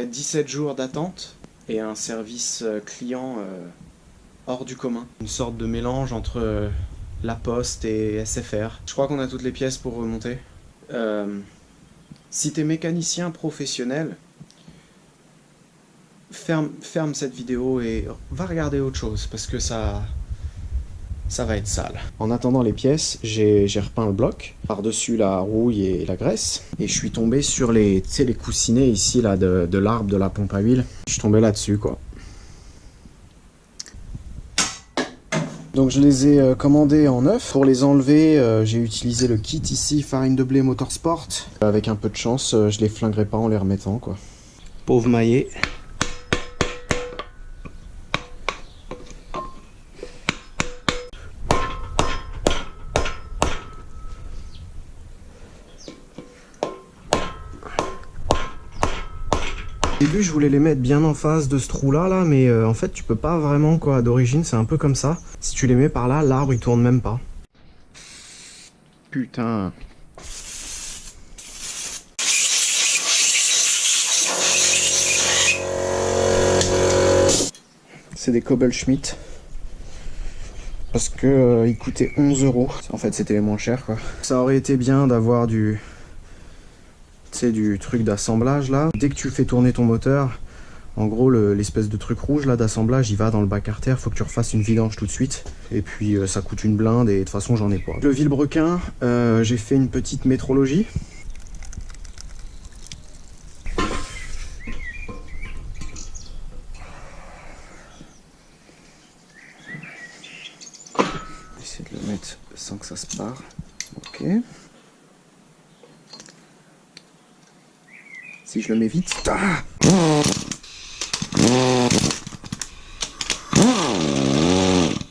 aurait 17 jours d'attente et un service client hors du commun. Une sorte de mélange entre La Poste et SFR. Je crois qu'on a toutes les pièces pour remonter. Si t'es mécanicien professionnel, ferme cette vidéo et va regarder autre chose parce que ça va être sale. En attendant les pièces, j'ai repeint le bloc par-dessus la rouille et la graisse et je suis tombé sur les coussinets ici là de l'arbre de la pompe à huile. Je suis tombé là-dessus quoi. Donc je les ai commandés en neuf. Pour les enlever, j'ai utilisé le kit ici Farine de blé Motorsport. Avec un peu de chance, je les flinguerai pas en les remettant quoi. Pauvre maillet. Au début je voulais les mettre bien en face de ce trou là, mais en fait tu peux pas vraiment quoi, d'origine c'est un peu comme ça. Si tu les mets par là, l'arbre il tourne même pas. Putain. C'est des Cobble Schmidt. Parce que ils coûtaient 11 €. En fait c'était les moins chers quoi. Ça aurait été bien d'avoir du truc d'assemblage là. Dès que tu fais tourner ton moteur, en gros l'espèce de truc rouge là d'assemblage il va dans le bas carter, faut que tu refasses une vidange tout de suite et puis ça coûte une blinde et de toute façon j'en ai pas. Le vilebrequin, j'ai fait une petite métrologie. Essayer de le mettre sans que ça se barre. Ok. Si je le mets vite. Ah,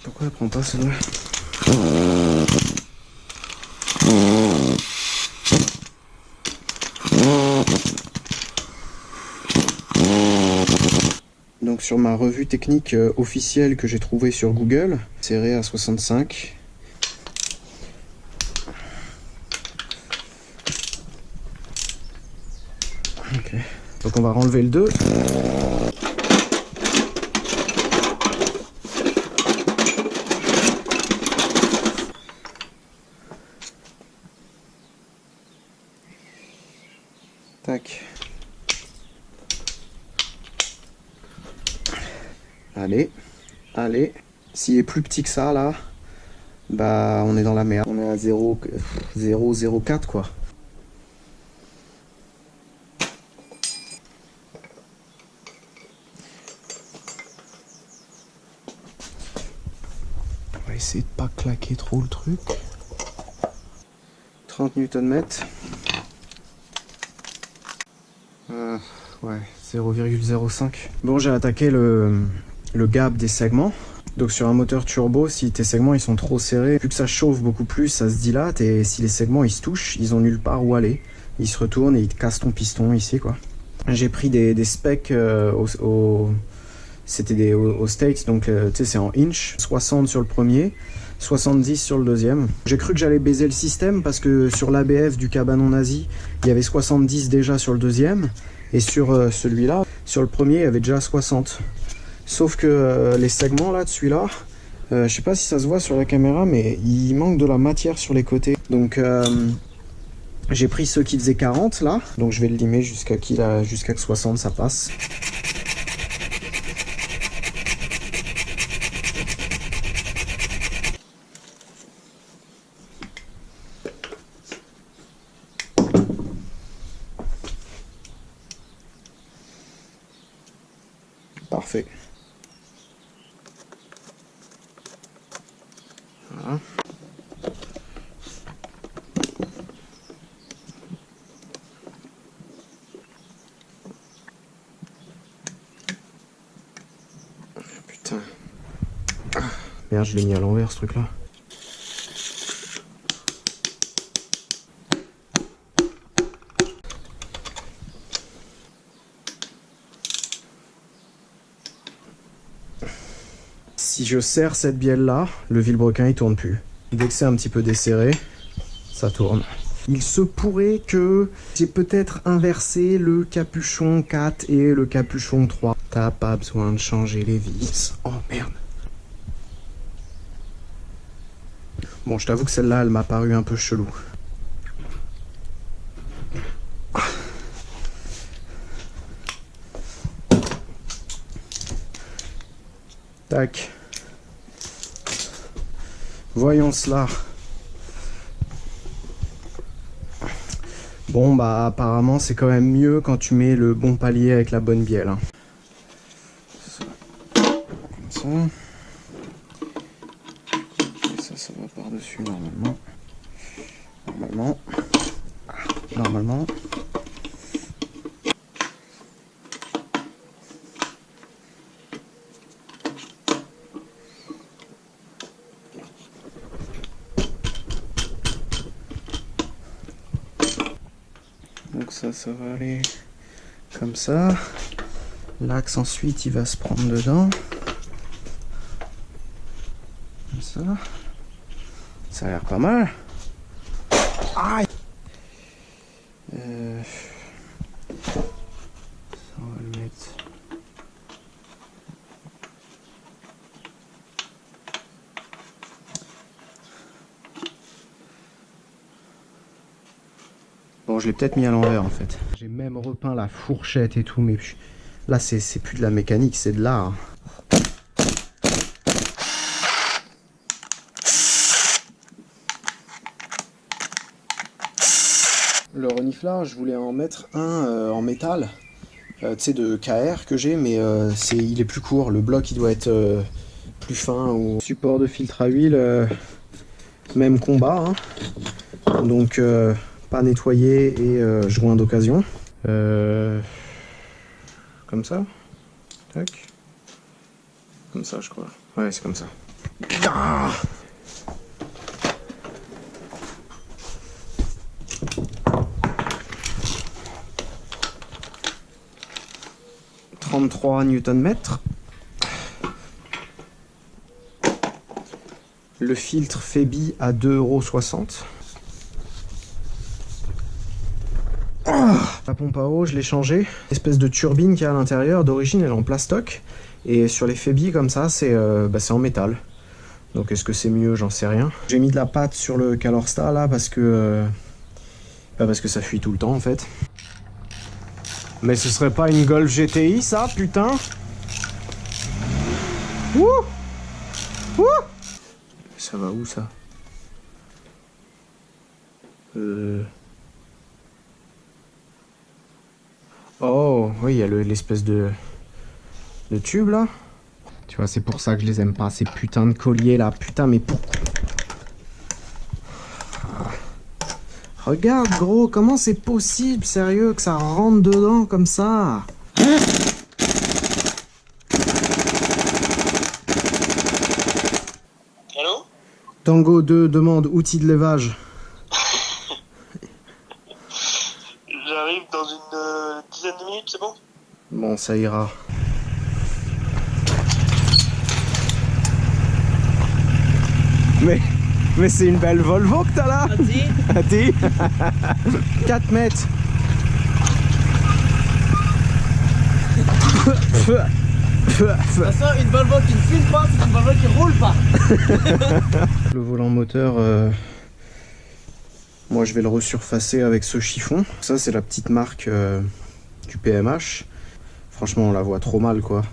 pourquoi elle prend pas celle-là? Donc sur ma revue technique officielle que j'ai trouvée sur Google, serré à 65. Ok. Donc on va renlever le 2. Tac. Allez, allez. S'il est plus petit que ça là, bah on est dans la merde. On est à 0,04 quoi. On va essayer de pas claquer trop le truc. 30 Nm. Ouais, 0,05. Bon, j'ai attaqué le gap des segments. Donc sur un moteur turbo, si tes segments ils sont trop serrés, plus que ça chauffe beaucoup plus, ça se dilate et si les segments ils se touchent, ils ont nulle part où aller. Ils se retournent et ils te cassent ton piston ici quoi. J'ai pris des specs c'était aux States, donc tu sais c'est en inch, 60 sur le premier, 70 sur le deuxième. J'ai cru que j'allais baiser le système parce que sur l'ABF du cabanon nazi, il y avait 70 déjà sur le deuxième et sur celui-là, sur le premier, il y avait déjà 60. Sauf que les segments là de celui-là, je sais pas si ça se voit sur la caméra, mais il manque de la matière sur les côtés. Donc j'ai pris ceux qui faisaient 40 là, donc je vais le limer jusqu'à que 60 ça passe. Parfait. Voilà. Putain. Merde, je l'ai mis à l'envers ce truc là. Si je serre cette bielle là, le vilebrequin il tourne plus. Dès que c'est un petit peu desserré, ça tourne. Il se pourrait que j'ai peut-être inversé le capuchon 4 et le capuchon 3. T'as pas besoin de changer les vis. Oh merde. Bon, je t'avoue que celle-là, elle m'a paru un peu chelou. Tac. Voyons cela. Bon bah apparemment c'est quand même mieux quand tu mets le bon palier avec la bonne bielle. Hein. Comme ça. Et ça va par-dessus normalement. Normalement. Donc ça va aller comme ça. L'axe ensuite il va se prendre dedans. Comme ça. Ça a l'air pas mal. Aïe. Ça on va le mettre. Bon, je l'ai peut-être mis à l'envers en fait. J'ai même repeint la fourchette et tout, mais là c'est plus de la mécanique, c'est de l'art. Le reniflard, je voulais en mettre un en métal, tu sais, de KR que j'ai, mais il est plus court. Le bloc il doit être plus fin. Ou support de filtre à huile, même combat, hein. Donc pas nettoyé et joint d'occasion. Comme ça. Tac. Comme ça, je crois. Ouais, c'est comme ça. Ah, 33 Nm. Le filtre Febi à 2,60 €. La pompe à eau, je l'ai changée. Espèce de turbine qu'il y a à l'intérieur, d'origine elle est en plastoc. Et sur les Febi comme ça, c'est en métal. Donc est-ce que c'est mieux? J'en sais rien. J'ai mis de la pâte sur le Calorstar là parce que ça fuit tout le temps en fait. Mais ce serait pas une Golf GTI ça, putain? Ouh! Ouh! Ça va où ça? Oh, oui, il y a l'espèce de tube là. Tu vois, c'est pour ça que je les aime pas, ces putains de colliers là. Putain, mais pourquoi? Regarde gros, comment c'est possible, sérieux, que ça rentre dedans comme ça? Allô? Tango 2 demande outil de levage. J'arrive dans une dizaine de minutes, c'est bon? Bon, ça ira. Mais c'est une belle Volvo que t'as là. Ati. 4 mètres. De toute façon, une Volvo qui ne file pas, c'est une Volvo qui roule pas. Le volant moteur, moi je vais le resurfacer avec ce chiffon. Ça c'est la petite marque du PMH. Franchement on la voit trop mal quoi.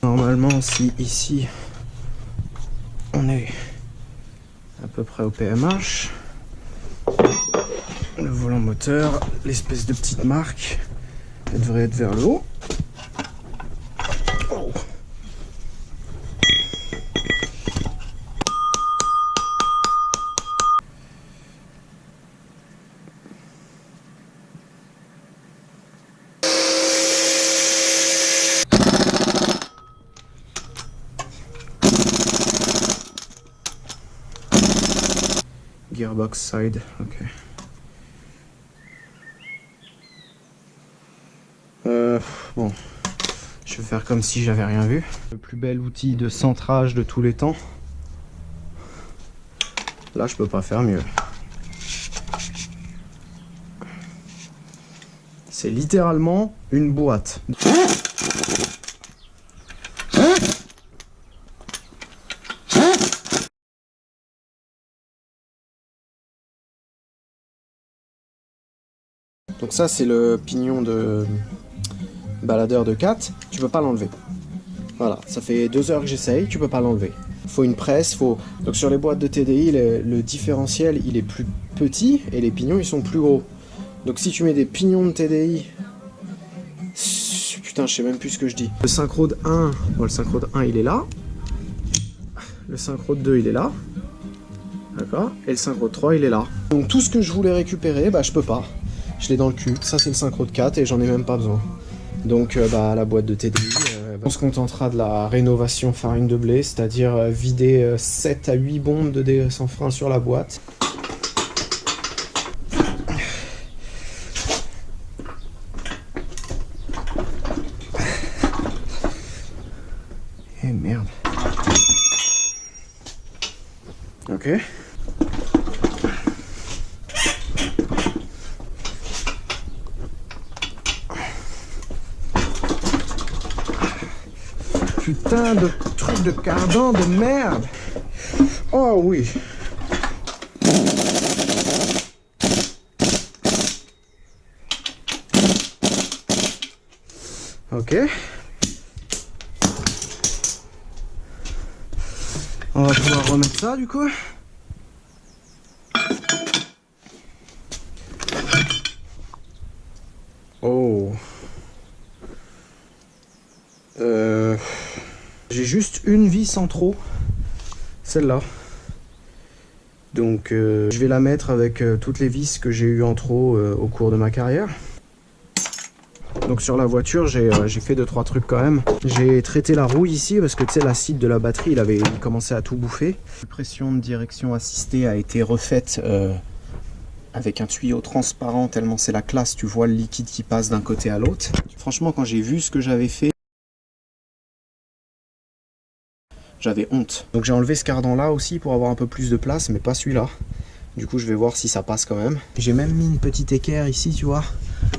Normalement si ici on est à peu près au PMH, le volant moteur, l'espèce de petite marque, elle devrait être vers le haut. Oh. Gearbox side, ok. Bon, je Je vais faire comme si j'avais rien vu. Le plus bel outil de centrage de tous les temps. Là, je peux pas faire mieux. C'est littéralement une boîte. Donc ça, c'est le pignon de baladeur de 4. Tu peux pas l'enlever. Voilà, ça fait 2 heures que j'essaye, tu peux pas l'enlever. Faut une presse, faut... Donc sur les boîtes de TDI, le différentiel, il est plus petit et les pignons, ils sont plus gros. Donc si tu mets des pignons de TDI... Putain, je sais même plus ce que je dis. Le synchrone 1, bon, le synchrone 1, il est là. Le synchrone 2, il est là. D'accord. Et le synchrone 3, il est là. Donc tout ce que je voulais récupérer, bah je peux pas. Je l'ai dans le cul. Ça, c'est le synchrone 4 et j'en ai même pas besoin. Donc bah, la boîte de TDI, on se contentera de la rénovation farine de blé, c'est-à-dire vider 7 à 8 bombes de DE sans frein sur la boîte. Et merde. Ok. Putain de truc de cardan de merde. Oh oui. Ok. On va pouvoir remettre ça du coup. Oh. J'ai juste une vis en trop, celle-là. Donc je vais la mettre avec toutes les vis que j'ai eu en trop au cours de ma carrière. Donc sur la voiture, j'ai fait 2-3 trucs quand même. J'ai traité la rouille ici parce que tu sais, l'acide de la batterie, il commençait à tout bouffer. La pression de direction assistée a été refaite avec un tuyau transparent tellement c'est la classe, tu vois le liquide qui passe d'un côté à l'autre. Franchement, quand j'ai vu ce que j'avais fait, j'avais honte. Donc j'ai enlevé ce cardan là aussi pour avoir un peu plus de place, mais pas celui-là. Du coup je vais voir si ça passe quand même. J'ai même mis une petite équerre ici, tu vois,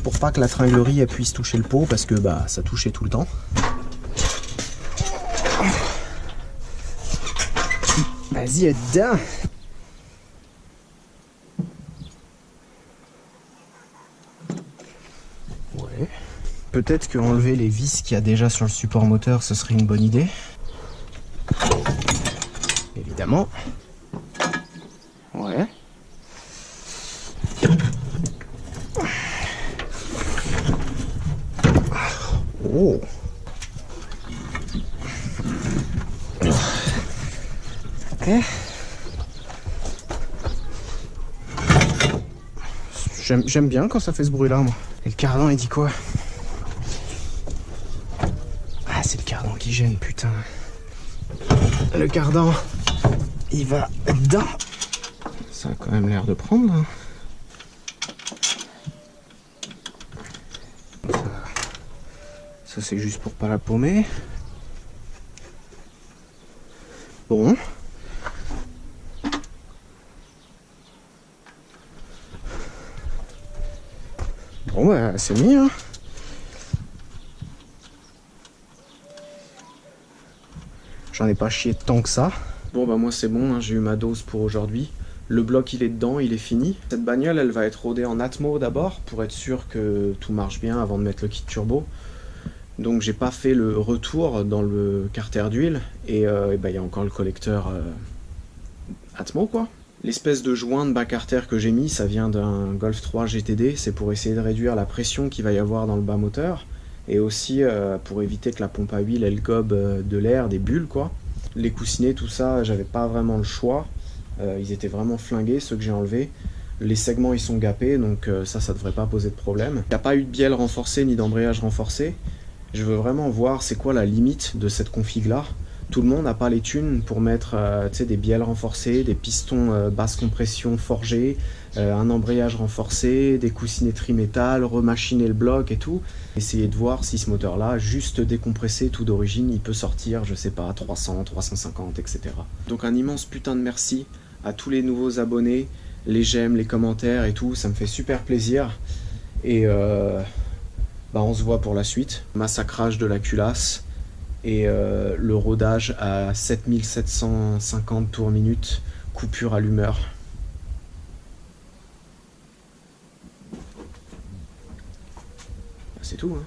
pour pas que la tringlerie elle puisse toucher le pot, parce que bah ça touchait tout le temps. Vas-y, dedans. Ouais. Peut-être que enlever les vis qu'il y a déjà sur le support moteur, ce serait une bonne idée. Évidemment. Ouais. Oh. Okay. J'aime bien quand ça fait ce bruit là moi. Et le cardan il dit quoi? Ah, c'est le cardan qui gêne, putain. Le cardan il va dedans. Ça a quand même l'air de prendre hein. Ça c'est juste pour pas la paumer. Bon. Bon bah c'est mis hein. J'en ai pas chié tant que ça. Bon bah moi c'est bon, hein, j'ai eu ma dose pour aujourd'hui. Le bloc il est dedans, il est fini. Cette bagnole elle va être rodée en Atmo d'abord pour être sûr que tout marche bien avant de mettre le kit turbo. Donc j'ai pas fait le retour dans le carter d'huile et bah, y a encore le collecteur Atmo quoi. L'espèce de joint de bas carter que j'ai mis, ça vient d'un Golf 3 GTD, c'est pour essayer de réduire la pression qu'il va y avoir dans le bas moteur et aussi pour éviter que la pompe à huile elle gobe de l'air, des bulles quoi. Les coussinets, tout ça, j'avais pas vraiment le choix, ils étaient vraiment flingués ceux que j'ai enlevés. Les segments ils sont gapés donc ça devrait pas poser de problème. Il n'y a pas eu de bielle renforcée ni d'embrayage renforcé. Je veux vraiment voir c'est quoi la limite de cette config là. Tout le monde n'a pas les thunes pour mettre des bielles renforcées, des pistons basse compression forgés, un embrayage renforcé, des coussinets trimétal, remachiner le bloc et tout. Essayez de voir si ce moteur-là, juste décompressé tout d'origine, il peut sortir, je sais pas, 300, 350, etc. Donc un immense putain de merci à tous les nouveaux abonnés, les j'aime, les commentaires et tout, ça me fait super plaisir. Et on se voit pour la suite. Massacrage de la culasse et le rodage à 7750 tours minute, coupure allumeur. C'est tout, hein.